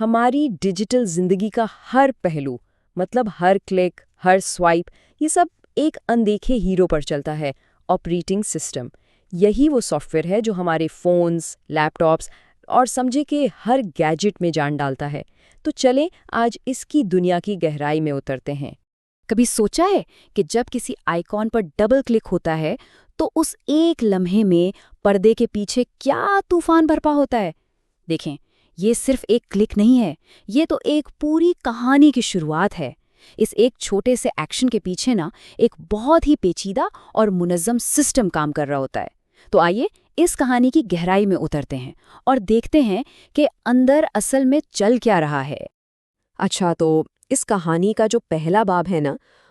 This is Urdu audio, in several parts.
ہماری ڈیجیٹل زندگی کا ہر پہلو، مطلب ہر کلک، ہر سوائپ، یہ سب ایک اندیکھے ہیرو پر چلتا ہے، آپریٹنگ سسٹم۔ یہی وہ سافٹ ویئر ہے جو ہمارے فونز، لیپ ٹاپس اور سمجھے کہ ہر گیجٹ میں جان ڈالتا ہے۔ تو چلیں آج اس کی دنیا کی گہرائی میں اترتے ہیں۔ کبھی سوچا ہے کہ جب کسی آئیکن پر ڈبل کلک ہوتا ہے تو اس ایک لمحے میں پردے کے پیچھے کیا طوفان برپا ہوتا ہے؟ دیکھیں، یہ صرف ایک کلک نہیں ہے، یہ تو ایک پوری کہانی کی شروعات ہے۔ اس ایک چھوٹے سے ایکشن کے پیچھے ایک بہت ہی پیچیدہ اور منظم سسٹم کام کر رہا ہوتا ہے۔ تو آئیے اس کہانی کی گہرائی میں اترتے ہیں اور دیکھتے ہیں کہ اندر اصل میں چل کیا رہا ہے۔ اچھا، تو اس کہانی کا جو پہلا باب ہے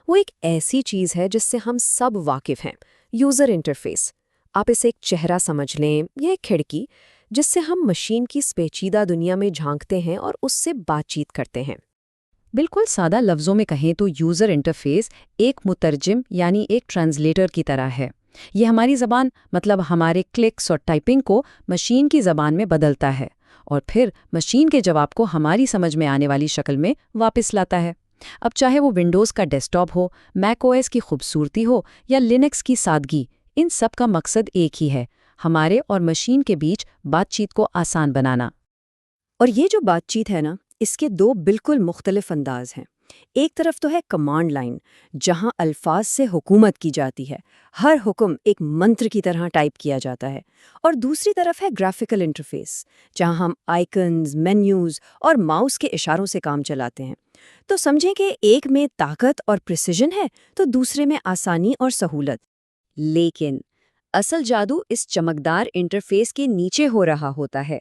وہ ایک ایسی چیز ہے جس سے ہم سب واقف ہیں، یوزر انٹرفیس۔ آپ اسے ایک چہرہ سمجھ لیں یا ایک کھڑکی جس سے ہم مشین کی اس پیچیدہ دنیا میں جھانکتے ہیں اور اس سے بات چیت کرتے ہیں۔ بالکل سادہ لفظوں میں کہیں تو یوزر انٹرفیس ایک مترجم یعنی ایک ٹرانسلیٹر کی طرح ہے۔ یہ ہماری زبان، مطلب ہمارے کلکس اور ٹائپنگ کو مشین کی زبان میں بدلتا ہے اور پھر مشین کے جواب کو ہماری سمجھ میں آنے والی شکل میں واپس لاتا ہے۔ اب چاہے وہ ونڈوز کا ڈیسک ٹاپ ہو، میک او ایس کی خوبصورتی ہو یا لینکس کی سادگی، ان سب کا مقصد ایک ہی ہے، ہمارے اور مشین کے بیچ بات چیت کو آسان بنانا۔ اور یہ جو بات چیت ہے اس کے دو بالکل مختلف انداز ہیں۔ ایک طرف تو ہے کمانڈ لائن، جہاں الفاظ سے حکومت کی جاتی ہے، ہر حکم ایک منتر کی طرح ٹائپ کیا جاتا ہے۔ اور دوسری طرف ہے گرافیکل انٹرفیس، جہاں ہم آئیکنز، مینیوز اور ماؤس کے اشاروں سے کام چلاتے ہیں۔ تو سمجھیں کہ ایک میں طاقت اور پریسیجن ہے تو دوسرے میں آسانی اور سہولت۔ لیکن اصل جادو اس چمکدار انٹرفیس کے نیچے ہو رہا ہوتا ہے۔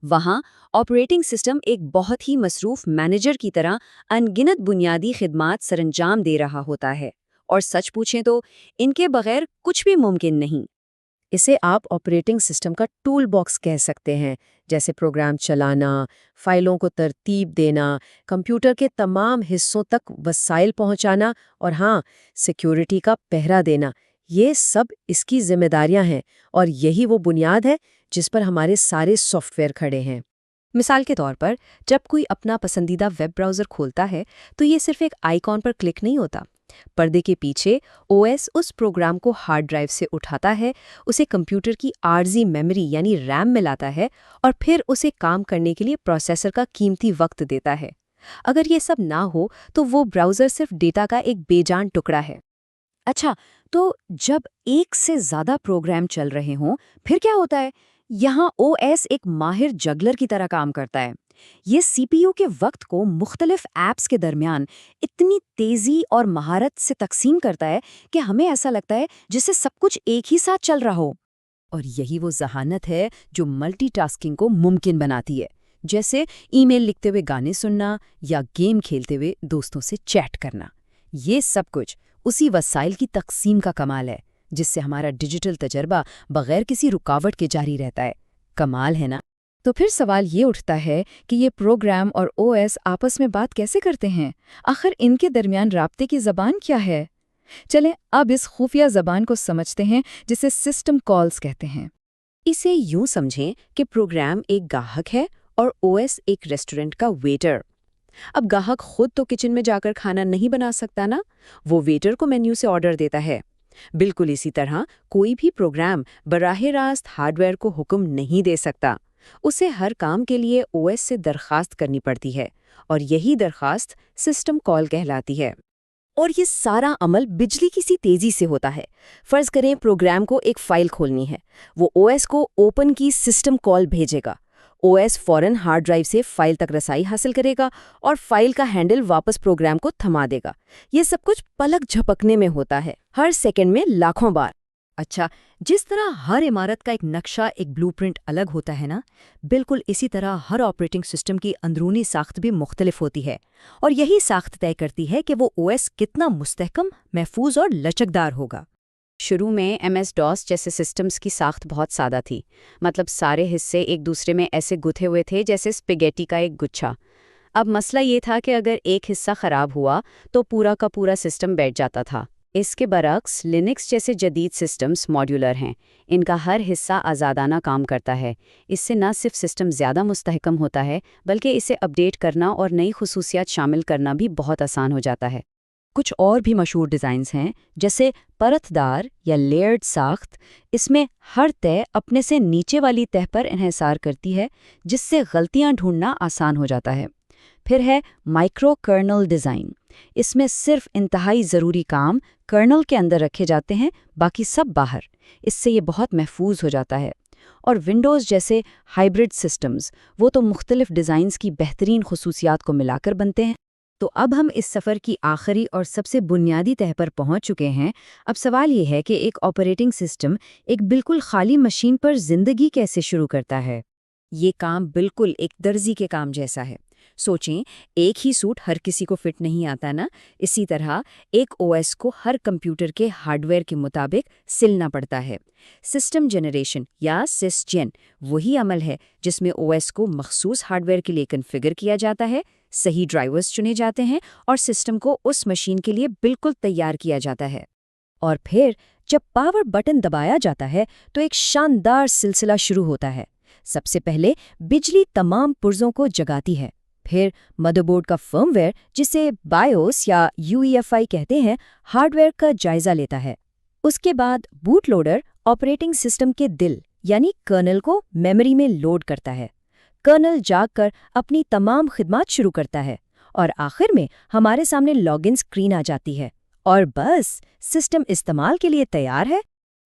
وہاں آپریٹنگ سسٹم ایک بہت ہی مصروف مینیجر کی طرح ان گنت بنیادی خدمات سر انجام دے رہا ہوتا ہے، اور سچ پوچھیں تو ان کے بغیر کچھ بھی ممکن نہیں۔ اسے آپ آپریٹنگ سسٹم کا ٹول باکس کہہ سکتے ہیں، جیسے پروگرام چلانا، فائلوں کو ترتیب دینا، کمپیوٹر کے تمام حصوں تک وسائل پہنچانا اور ہاں، سیکیورٹی کا پہرا دینا۔ یہ سب اس کی ذمہ داریاں ہیں اور یہی وہ بنیاد ہے جس پر ہمارے سارے سافٹ ویئر کھڑے ہیں۔ مثال کے طور پر جب کوئی اپنا پسندیدہ ویب براؤزر کھولتا ہے تو یہ صرف ایک آئیکن پر کلک نہیں ہوتا۔ پردے کے پیچھے او ایس اس پروگرام کو ہارڈ ڈرائیو سے اٹھاتا ہے، اسے کمپیوٹر کی عارضی میموری یعنی ریم میں لاتا ہے اور پھر اسے کام کرنے کے لیے پروسیسر کا قیمتی وقت دیتا ہے۔ اگر یہ سب نہ ہو تو وہ براؤزر صرف ڈیٹا کا ایک بے جان ٹکڑا ہے۔ اچھا، تو جب ایک سے زیادہ پروگرام چل رہے ہوں پھر کیا ہوتا ہے؟ یہاں او ایس ایک ماہر جگلر کی طرح کام کرتا ہے۔ یہ سی پی یو کے وقت کو مختلف ایپس کے درمیان اتنی تیزی اور مہارت سے تقسیم کرتا ہے کہ ہمیں ایسا لگتا ہے جسے سب کچھ ایک ہی ساتھ چل رہا ہو۔ اور یہی وہ ذہانت ہے جو ملٹی ٹاسکنگ کو ممکن بناتی ہے، جیسے ای میل لکھتے ہوئے گانے سننا یا گیم کھیلتے ہوئے دوستوں سے چیٹ کرنا۔ یہ سب کچھ اسی وسائل کی تقسیم کا کمال ہے جس سے ہمارا ڈیجیٹل تجربہ بغیر کسی رکاوٹ کے جاری رہتا ہے۔ کمال ہے نا؟ تو پھر سوال یہ اٹھتا ہے کہ یہ پروگرام اور او ایس آپس میں بات کیسے کرتے ہیں؟ آخر ان کے درمیان رابطے کی زبان کیا ہے؟ چلیں اب اس خفیہ زبان کو سمجھتے ہیں جسے سسٹم کالز کہتے ہیں۔ اسے یوں سمجھیں کہ پروگرام ایک گاہک ہے اور او ایس ایک ریسٹورنٹ کا ویٹر۔ اب گاہک خود تو کچن میں جا کر کھانا نہیں بنا سکتا نا، وہ ویٹر کو مینیو سے آرڈر دیتا ہے۔ بالکل اسی طرح کوئی بھی پروگرام براہ راست ہارڈ ویئر کو حکم نہیں دے سکتا، اسے ہر کام کے لیے او ایس سے درخواست کرنی پڑتی ہے، اور یہی درخواست سسٹم کال کہلاتی ہے۔ اور یہ سارا عمل بجلی کی سی تیزی سے ہوتا ہے۔ فرض کریں پروگرام کو ایک فائل کھولنی ہے، وہ او ایس کو اوپن کی سسٹم کال بھیجے گا، او ایس فوراً ہارڈ ڈرائیو سے فائل تک رسائی حاصل کرے گا اور فائل کا ہینڈل واپس پروگرام کو تھما دے گا۔ یہ سب کچھ پلک جھپکنے میں ہوتا ہے، ہر سیکنڈ میں لاکھوں بار۔ اچھا، جس طرح ہر عمارت کا ایک نقشہ، ایک بلو پرنٹ الگ ہوتا ہے نا، بالکل اسی طرح ہر آپریٹنگ سسٹم کی اندرونی ساخت بھی مختلف ہوتی ہے، اور یہی ساخت طے کرتی ہے کہ وہ او ایس کتنا مستحکم، محفوظ اور لچکدار ہوگا۔ شروع میں ایم ایس ڈاس جیسے سسٹمز کی ساخت بہت سادہ تھی، مطلب سارے حصے ایک دوسرے میں ایسے گتھے ہوئے تھے جیسے اسپیگیٹی کا ایک گچھا۔ اب مسئلہ یہ تھا کہ اگر ایک حصہ خراب ہوا تو پورا کا پورا سسٹم بیٹھ جاتا تھا۔ اس کے برعکس لینکس جیسے جدید سسٹمز ماڈیولر ہیں، ان کا ہر حصہ آزادانہ کام کرتا ہے۔ اس سے نہ صرف سسٹم زیادہ مستحکم ہوتا ہے بلکہ اسے اپڈیٹ کرنا اور نئی خصوصیات شامل کرنا بھی بہت آسان ہو جاتا ہے۔ کچھ اور بھی مشہور ڈیزائنز ہیں جیسے پرت دار یا لیئرڈ ساخت۔ اس میں ہر تہ اپنے سے نیچے والی تہ پر انحصار کرتی ہے، جس سے غلطیاں ڈھونڈنا آسان ہو جاتا ہے۔ پھر ہے مائکرو کرنل ڈیزائن۔ اس میں صرف انتہائی ضروری کام کرنل کے اندر رکھے جاتے ہیں، باقی سب باہر۔ اس سے یہ بہت محفوظ ہو جاتا ہے۔ اور ونڈوز جیسے ہائبرڈ سسٹمز، وہ تو مختلف ڈیزائنز کی بہترین خصوصیات کو ملا کر بنتے ہیں۔ تو اب ہم اس سفر کی آخری اور سب سے بنیادی تہ پر پہنچ چکے ہیں۔ اب سوال یہ ہے کہ ایک آپریٹنگ سسٹم ایک بالکل خالی مشین پر زندگی کیسے شروع کرتا ہے؟ یہ کام بالکل ایک درزی کے کام جیسا ہے۔ سوچیں، ایک ہی سوٹ ہر کسی کو فٹ نہیں آتا نا، اسی طرح ایک او ایس کو ہر کمپیوٹر کے ہارڈ ویئر کے مطابق سلنا پڑتا ہے۔ سسٹم جنریشن یا سس جن وہی عمل ہے جس میں او ایس کو مخصوص ہارڈ ویئر کے لیے کنفیگر کیا جاتا ہے، صحیح ڈرائیورز چنے جاتے ہیں اور سسٹم کو اس مشین کے لیے بالکل تیار کیا جاتا ہے۔ اور پھر جب پاور بٹن دبایا جاتا ہے تو ایک شاندار سلسلہ شروع ہوتا ہے۔ سب سے پہلے بجلی تمام پرزوں کو جگاتی ہے، پھر مدر بورڈ کا فرم ویئر، جسے بایوس یا UEFI کہتے ہیں، ہارڈ ویئر کا جائزہ لیتا ہے۔ اس کے بعد بوٹ لوڈر آپریٹنگ سسٹم کے دل یعنی کرنل کو میموری میں لوڈ کرتا ہے۔ کرنل جاگ کر اپنی تمام خدمات شروع کرتا ہے اور آخر میں ہمارے سامنے لاگ ان اسکرین آ جاتی ہے، اور بس سسٹم استعمال کے لیے تیار ہے۔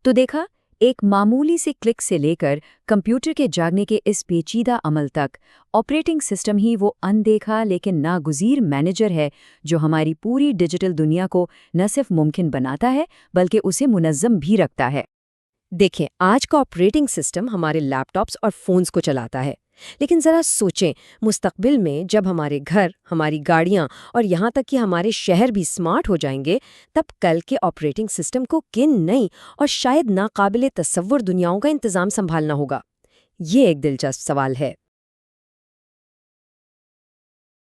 تو دیکھا، ایک معمولی سے کلک سے لے کر کمپیوٹر کے جاگنے کے اس پیچیدہ عمل تک آپریٹنگ سسٹم ہی وہ اندیکھا لیکن ناگزیر مینیجر ہے جو ہماری پوری ڈیجیٹل دنیا کو نہ صرف ممکن بناتا ہے بلکہ اسے منظم بھی رکھتا ہے۔ دیکھیں، آج کا آپریٹنگ سسٹم ہمارے لیپ ٹاپس اور فونز کو چلاتا ہے، لیکن ذرا سوچیں، مستقبل میں جب ہمارے گھر، ہماری گاڑیاں اور یہاں تک کہ ہمارے شہر بھی سمارٹ ہو جائیں گے، تب کل کے آپریٹنگ سسٹم کو کن نئی اور شاید ناقابل تصور دنیاؤں کا انتظام سنبھالنا ہوگا؟ یہ ایک دلچسپ سوال ہے۔